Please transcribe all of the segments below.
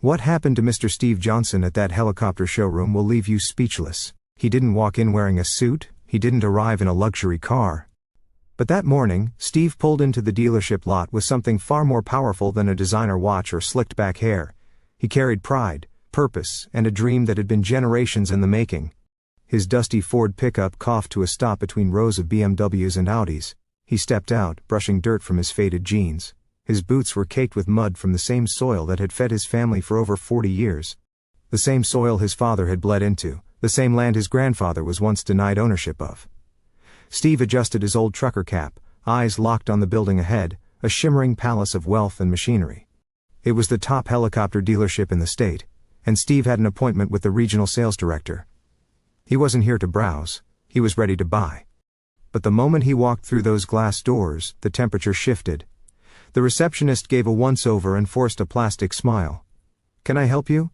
What happened to Mr. Steve Johnson at that helicopter showroom will leave you speechless. He didn't walk in wearing a suit, he didn't arrive in a luxury car. But that morning, Steve pulled into the dealership lot with something far more powerful than a designer watch or slicked back hair. He carried pride, purpose, and a dream that had been generations in the making. His dusty Ford pickup coughed to a stop between rows of BMWs and Audis. He stepped out, brushing dirt from his faded jeans. His boots were caked with mud from the same soil that had fed his family for over 40 years. The same soil his father had bled into, the same land his grandfather was once denied ownership of. Steve adjusted his old trucker cap, eyes locked on the building ahead, a shimmering palace of wealth and machinery. It was the top helicopter dealership in the state, and Steve had an appointment with the regional sales director. He wasn't here to browse, he was ready to buy. But the moment he walked through those glass doors, the temperature shifted. The receptionist gave a once-over and forced a plastic smile. "Can I help you?"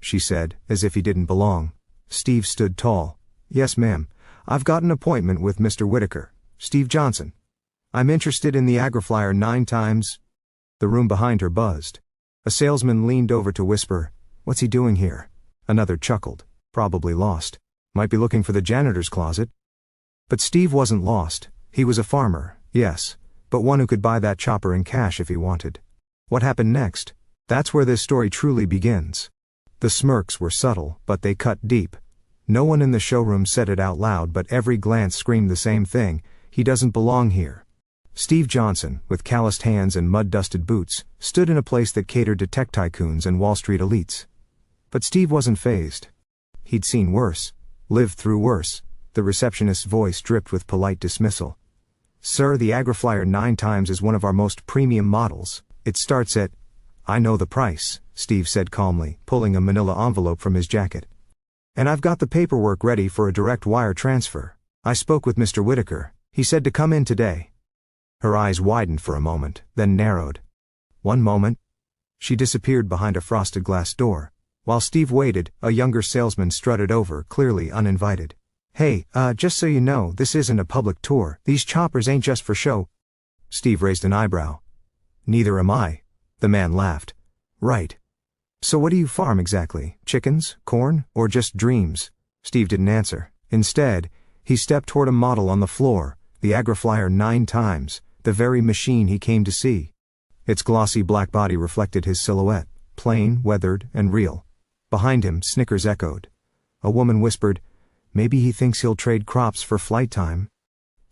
she said, as if he didn't belong. Steve stood tall. "Yes, ma'am. I've got an appointment with Mr. Whitaker, Steve Johnson. I'm interested in the Agriflyer 9 times. The room behind her buzzed. A salesman leaned over to whisper, "What's he doing here?" Another chuckled. "Probably lost. Might be looking for the janitor's closet." But Steve wasn't lost. He was a farmer, yes, but one who could buy that chopper in cash if he wanted. What happened next? That's where this story truly begins. The smirks were subtle, but they cut deep. No one in the showroom said it out loud, but every glance screamed the same thing: he doesn't belong here. Steve Johnson, with calloused hands and mud-dusted boots, stood in a place that catered to tech tycoons and Wall Street elites. But Steve wasn't fazed. He'd seen worse, lived through worse. The receptionist's voice dripped with polite dismissal. "Sir, the Agriflyer 9 times is one of our most premium models. It starts at—" "I know the price," Steve said calmly, pulling a manila envelope from his jacket. "And I've got the paperwork ready for a direct wire transfer. I spoke with Mr. Whitaker. He said to come in today." Her eyes widened for a moment, then narrowed. "One moment." She disappeared behind a frosted glass door. While Steve waited, a younger salesman strutted over, clearly uninvited. "Hey, just so you know, this isn't a public tour. These choppers ain't just for show." Steve raised an eyebrow. "Neither am I." The man laughed. "Right. So what do you farm exactly? Chickens, corn, or just dreams?" Steve didn't answer. Instead, he stepped toward a model on the floor, the Agriflyer 9 times, the very machine he came to see. Its glossy black body reflected his silhouette, plain, weathered, and real. Behind him, snickers echoed. A woman whispered, "Maybe he thinks he'll trade crops for flight time."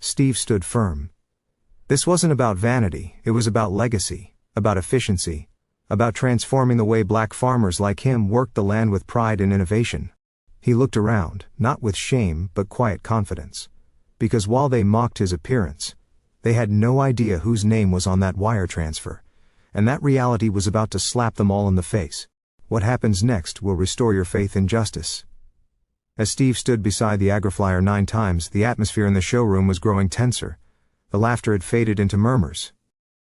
Steve stood firm. This wasn't about vanity, it was about legacy, about efficiency, about transforming the way black farmers like him worked the land with pride and innovation. He looked around, not with shame but quiet confidence. Because while they mocked his appearance, they had no idea whose name was on that wire transfer. And that reality was about to slap them all in the face. What happens next will restore your faith in justice. As Steve stood beside the Agriflyer 9 times, the atmosphere in the showroom was growing tenser. The laughter had faded into murmurs.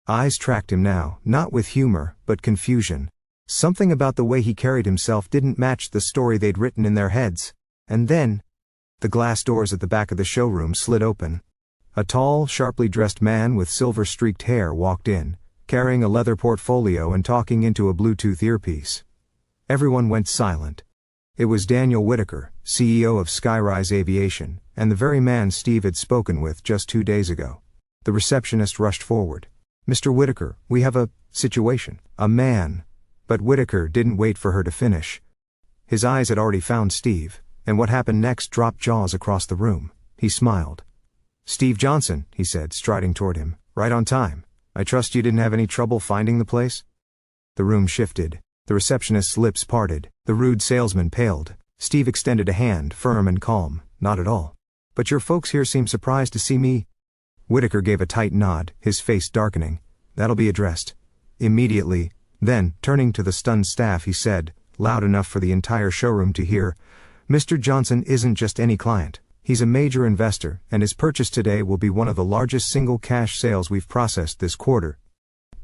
Eyes tracked him now, not with humor, but confusion. Something about the way he carried himself didn't match the story they'd written in their heads. And then, the glass doors at the back of the showroom slid open. A tall, sharply dressed man with silver-streaked hair walked in, carrying a leather portfolio and talking into a Bluetooth earpiece. Everyone went silent. It was Daniel Whitaker, CEO of Skyrise Aviation, and the very man Steve had spoken with just 2 days ago. The receptionist rushed forward. "Mr. Whitaker, we have a situation. A man." But Whitaker didn't wait for her to finish. His eyes had already found Steve, and what happened next dropped jaws across the room. He smiled. "Steve Johnson," he said, striding toward him. "Right on time. I trust you didn't have any trouble finding the place?" The room shifted. The receptionist's lips parted. The rude salesman paled. Steve extended a hand, firm and calm. "Not at all. But your folks here seem surprised to see me." Whitaker gave a tight nod, his face darkening. "That'll be addressed immediately." Then, turning to the stunned staff, he said, loud enough for the entire showroom to hear, "Mr. Johnson isn't just any client. He's a major investor, and his purchase today will be one of the largest single cash sales we've processed this quarter."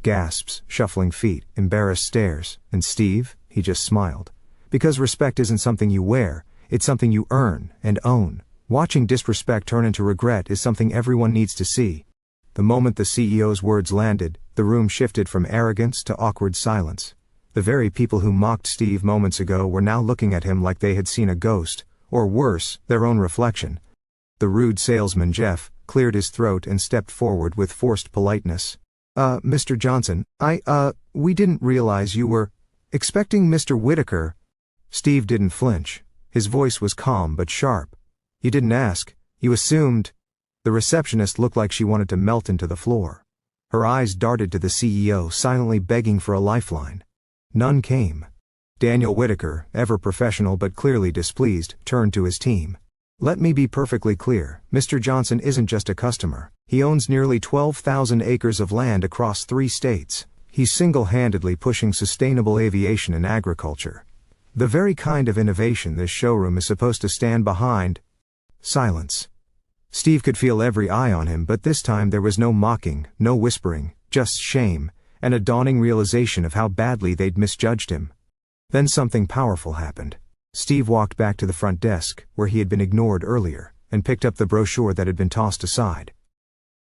Gasps, shuffling feet, embarrassed stares, and Steve, he just smiled. Because respect isn't something you wear, it's something you earn and own. Watching disrespect turn into regret is something everyone needs to see. The moment the CEO's words landed, the room shifted from arrogance to awkward silence. The very people who mocked Steve moments ago were now looking at him like they had seen a ghost, or worse, their own reflection. The rude salesman Jeff cleared his throat and stepped forward with forced politeness. Mr. Johnson, we didn't realize you were expecting Mr. Whitaker." Steve didn't flinch. His voice was calm but sharp. "You didn't ask. You assumed." The receptionist looked like she wanted to melt into the floor. Her eyes darted to the CEO, silently begging for a lifeline. None came. Daniel Whitaker, ever professional but clearly displeased, turned to his team. "Let me be perfectly clear, Mr. Johnson isn't just a customer. He owns nearly 12,000 acres of land across 3 states. He's single-handedly pushing sustainable aviation and agriculture. The very kind of innovation this showroom is supposed to stand behind." Silence. Steve could feel every eye on him, but this time there was no mocking, no whispering, just shame, and a dawning realization of how badly they'd misjudged him. Then something powerful happened. Steve walked back to the front desk, where he had been ignored earlier, and picked up the brochure that had been tossed aside.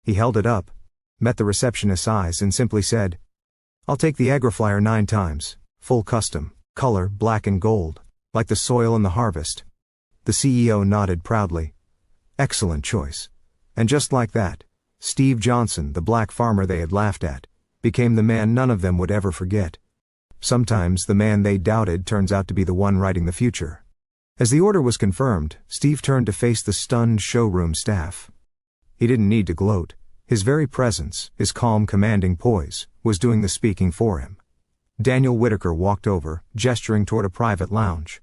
He held it up, met the receptionist's eyes and simply said, "I'll take the AgriFlyer 9 times, full custom, color black and gold, like the soil and the harvest." The CEO nodded proudly. "Excellent choice." And just like that, Steve Johnson, the black farmer they had laughed at, became the man none of them would ever forget. Sometimes the man they doubted turns out to be the one writing the future. As the order was confirmed, Steve turned to face the stunned showroom staff. He didn't need to gloat. His very presence, his calm, commanding poise, was doing the speaking for him. Daniel Whitaker walked over, gesturing toward a private lounge.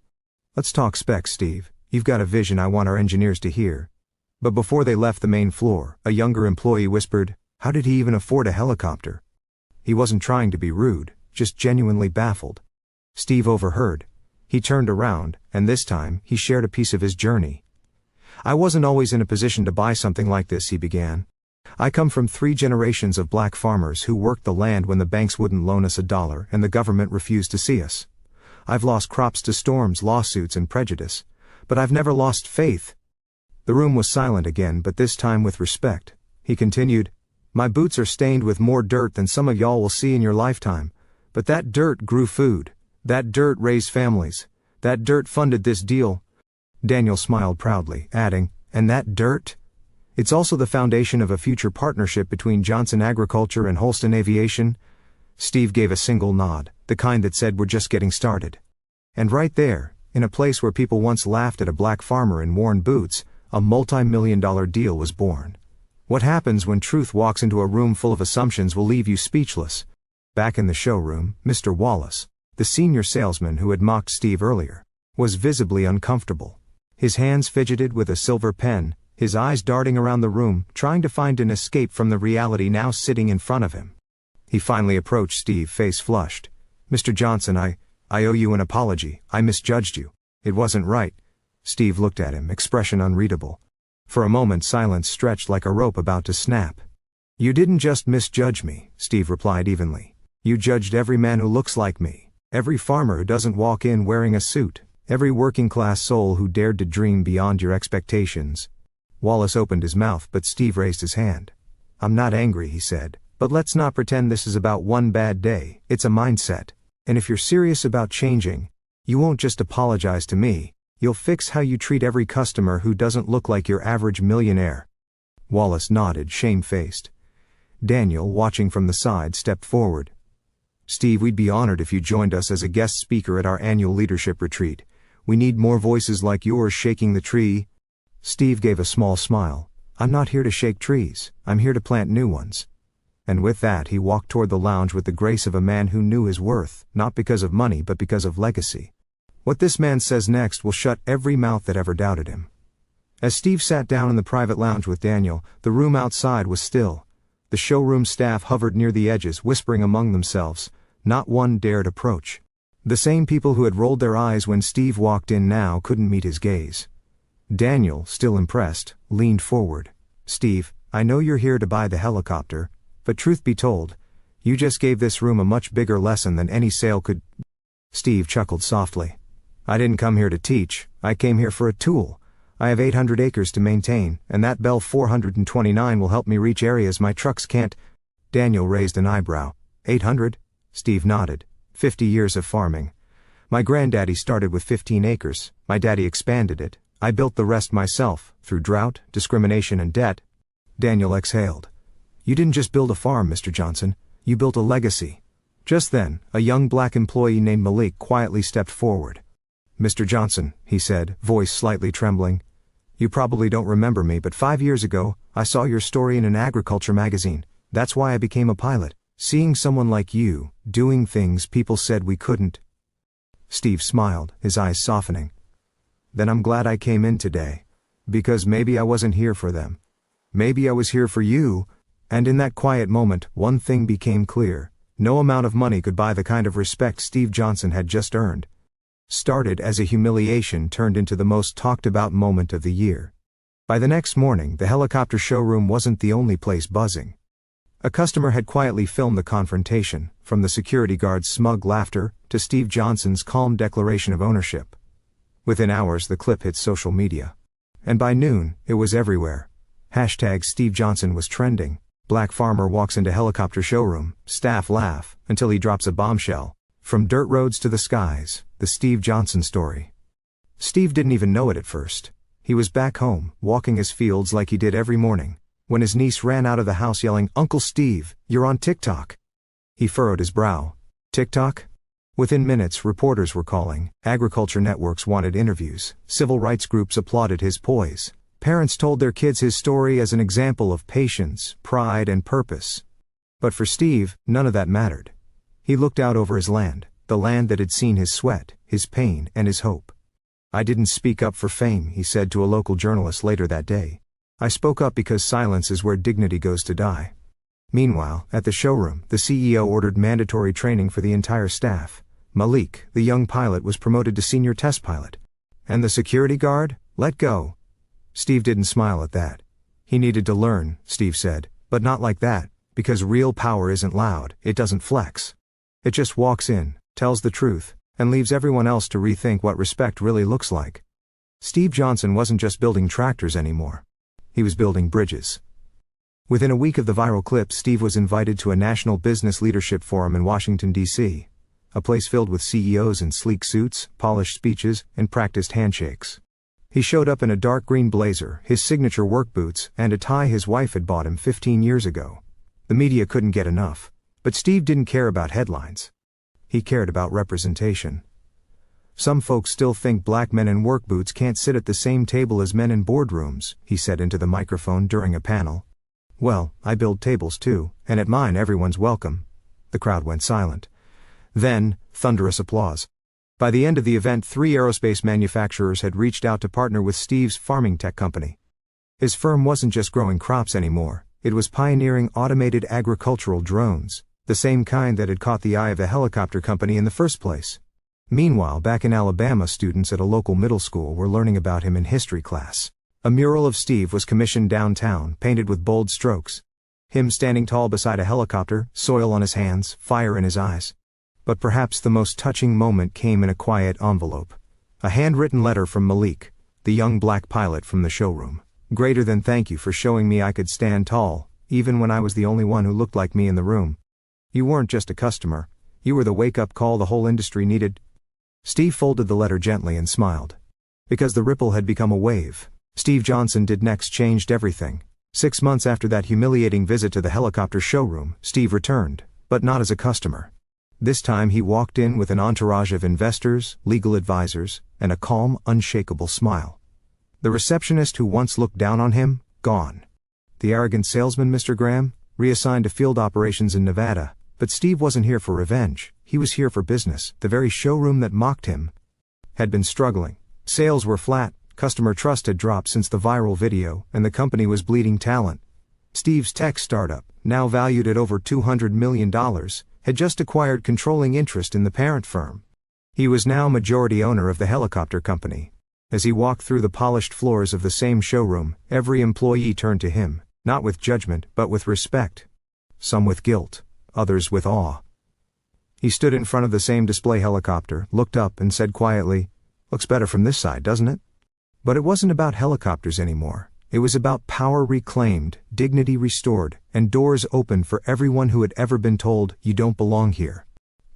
"Let's talk specs, Steve. You've got a vision I want our engineers to hear." But before they left the main floor, a younger employee whispered, "How did he even afford a helicopter?" He wasn't trying to be rude, just genuinely baffled. Steve overheard. He turned around, and this time, he shared a piece of his journey. "I wasn't always in a position to buy something like this," he began. "I come from 3 generations of black farmers who worked the land when the banks wouldn't loan us $1 and the government refused to see us. I've lost crops to storms, lawsuits, and prejudice. But I've never lost faith." The room was silent again, but this time with respect. He continued, "My boots are stained with more dirt than some of y'all will see in your lifetime. But that dirt grew food. That dirt raised families. That dirt funded this deal." Daniel smiled proudly, adding, "And that dirt? It's also the foundation of a future partnership between Johnson Agriculture and Holston Aviation." Steve gave a single nod, the kind that said, "We're just getting started." And right there, in a place where people once laughed at a black farmer in worn boots, a multi-million-dollar deal was born. What happens when truth walks into a room full of assumptions will leave you speechless. Back in the showroom, Mr. Wallace, the senior salesman who had mocked Steve earlier, was visibly uncomfortable. His hands fidgeted with a silver pen, his eyes darting around the room, trying to find an escape from the reality now sitting in front of him. He finally approached Steve, face flushed. "Mr. Johnson, I owe you an apology. I misjudged you. It wasn't right." Steve looked at him, expression unreadable. For a moment silence stretched like a rope about to snap. "You didn't just misjudge me," Steve replied evenly. "You judged every man who looks like me, every farmer who doesn't walk in wearing a suit, every working-class soul who dared to dream beyond your expectations." Wallace opened his mouth, but Steve raised his hand. "I'm not angry," he said, "but let's not pretend this is about one bad day. It's a mindset. And if you're serious about changing, you won't just apologize to me, you'll fix how you treat every customer who doesn't look like your average millionaire." Wallace nodded, shamefaced. Daniel, watching from the side, stepped forward. "Steve, we'd be honored if you joined us as a guest speaker at our annual leadership retreat. We need more voices like yours shaking the tree." Steve gave a small smile. "I'm not here to shake trees, I'm here to plant new ones." And with that he walked toward the lounge with the grace of a man who knew his worth, not because of money but because of legacy. What this man says next will shut every mouth that ever doubted him. As Steve sat down in the private lounge with Daniel, the room outside was still. The showroom staff hovered near the edges, whispering among themselves. Not one dared approach. The same people who had rolled their eyes when Steve walked in now couldn't meet his gaze. Daniel, still impressed, leaned forward. "Steve, I know you're here to buy the helicopter, but truth be told, you just gave this room a much bigger lesson than any sale could." Steve chuckled softly. "I didn't come here to teach, I came here for a tool. I have 800 acres to maintain, and that Bell 429 will help me reach areas my trucks can't." Daniel raised an eyebrow. 800? Steve nodded. 50 years of farming. My granddaddy started with 15 acres, my daddy expanded it, I built the rest myself, through drought, discrimination and debt. Daniel exhaled. You didn't just build a farm, Mr. Johnson, you built a legacy. Just then, a young black employee named Malik quietly stepped forward. Mr. Johnson, he said, voice slightly trembling. You probably don't remember me, but 5 years ago, I saw your story in an agriculture magazine. That's why I became a pilot. Seeing someone like you, doing things people said we couldn't. Steve smiled, his eyes softening. Then I'm glad I came in today. Because maybe I wasn't here for them. Maybe I was here for you. And in that quiet moment, one thing became clear. No amount of money could buy the kind of respect Steve Johnson had just earned. Started as a humiliation turned into the most talked about moment of the year. By the next morning, the helicopter showroom wasn't the only place buzzing. A customer had quietly filmed the confrontation, from the security guard's smug laughter to Steve Johnson's calm declaration of ownership. Within hours, the clip hit social media. And by noon, it was everywhere. Hashtag Steve Johnson was trending. Black farmer walks into helicopter showroom, staff laugh, until he drops a bombshell. From dirt roads to the skies, the Steve Johnson story. Steve didn't even know it at first. He was back home, walking his fields like he did every morning, when his niece ran out of the house yelling, "Uncle Steve, you're on TikTok." He furrowed his brow. TikTok? Within minutes, reporters were calling, agriculture networks wanted interviews, civil rights groups applauded his poise. Parents told their kids his story as an example of patience, pride, and purpose. But for Steve, none of that mattered. He looked out over his land, the land that had seen his sweat, his pain, and his hope. I didn't speak up for fame, he said to a local journalist later that day. I spoke up because silence is where dignity goes to die. Meanwhile, at the showroom, the CEO ordered mandatory training for the entire staff. Malik, the young pilot, was promoted to senior test pilot. And the security guard? Let go. Steve didn't smile at that. He needed to learn, Steve said, but not like that, because real power isn't loud, it doesn't flex. It just walks in, tells the truth, and leaves everyone else to rethink what respect really looks like. Steve Johnson wasn't just building tractors anymore. He was building bridges. Within a week of the viral clip, Steve was invited to a national business leadership forum in Washington, D.C., a place filled with CEOs in sleek suits, polished speeches, and practiced handshakes. He showed up in a dark green blazer, his signature work boots, and a tie his wife had bought him 15 years ago. The media couldn't get enough. But Steve didn't care about headlines. He cared about representation. Some folks still think black men in work boots can't sit at the same table as men in boardrooms, he said into the microphone during a panel. Well, I build tables too, and at mine everyone's welcome. The crowd went silent. Then, thunderous applause. By the end of the event, 3 aerospace manufacturers had reached out to partner with Steve's farming tech company. His firm wasn't just growing crops anymore, it was pioneering automated agricultural drones, the same kind that had caught the eye of the helicopter company in the first place. Meanwhile, back in Alabama, students at a local middle school were learning about him in history class. A mural of Steve was commissioned downtown, painted with bold strokes. Him standing tall beside a helicopter, soil on his hands, fire in his eyes. But perhaps the most touching moment came in a quiet envelope. A handwritten letter from Malik, the young black pilot from the showroom. Greater than thank you for showing me I could stand tall, even when I was the only one who looked like me in the room. You weren't just a customer, you were the wake-up call the whole industry needed. Steve folded the letter gently and smiled. Because the ripple had become a wave. Steve Johnson did next changed everything. 6 months after that humiliating visit to the helicopter showroom, Steve returned, but not as a customer. This time he walked in with an entourage of investors, legal advisors, and a calm, unshakable smile. The receptionist who once looked down on him, gone. The arrogant salesman, Mr. Graham, reassigned to field operations in Nevada. But Steve wasn't here for revenge, he was here for business. The very showroom that mocked him had been struggling. Sales were flat, customer trust had dropped since the viral video, and the company was bleeding talent. Steve's tech startup, now valued at over $200 million, had just acquired controlling interest in the parent firm. He was now majority owner of the helicopter company. As he walked through the polished floors of the same showroom, every employee turned to him, not with judgment, but with respect. Some with guilt. Others with awe. He stood in front of the same display helicopter, looked up and said quietly, "Looks better from this side, doesn't it?" But it wasn't about helicopters anymore. It was about power reclaimed, dignity restored, and doors opened for everyone who had ever been told, "You don't belong here."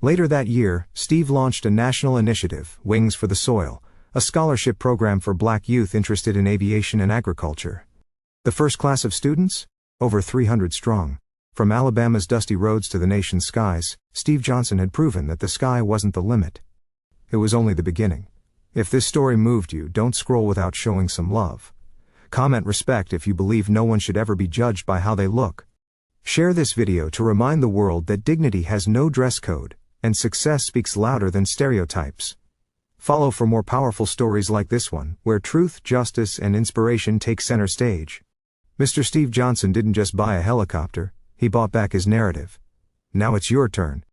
Later that year, Steve launched a national initiative, Wings for the Soil, a scholarship program for black youth interested in aviation and agriculture. The first class of students? Over 300 strong. From Alabama's dusty roads to the nation's skies, Steve Johnson had proven that the sky wasn't the limit. It was only the beginning. If this story moved you, don't scroll without showing some love. Comment respect if you believe no one should ever be judged by how they look. Share this video to remind the world that dignity has no dress code, and success speaks louder than stereotypes. Follow for more powerful stories like this one, where truth, justice, and inspiration take center stage. Mr. Steve Johnson didn't just buy a helicopter, he bought back his narrative. Now it's your turn.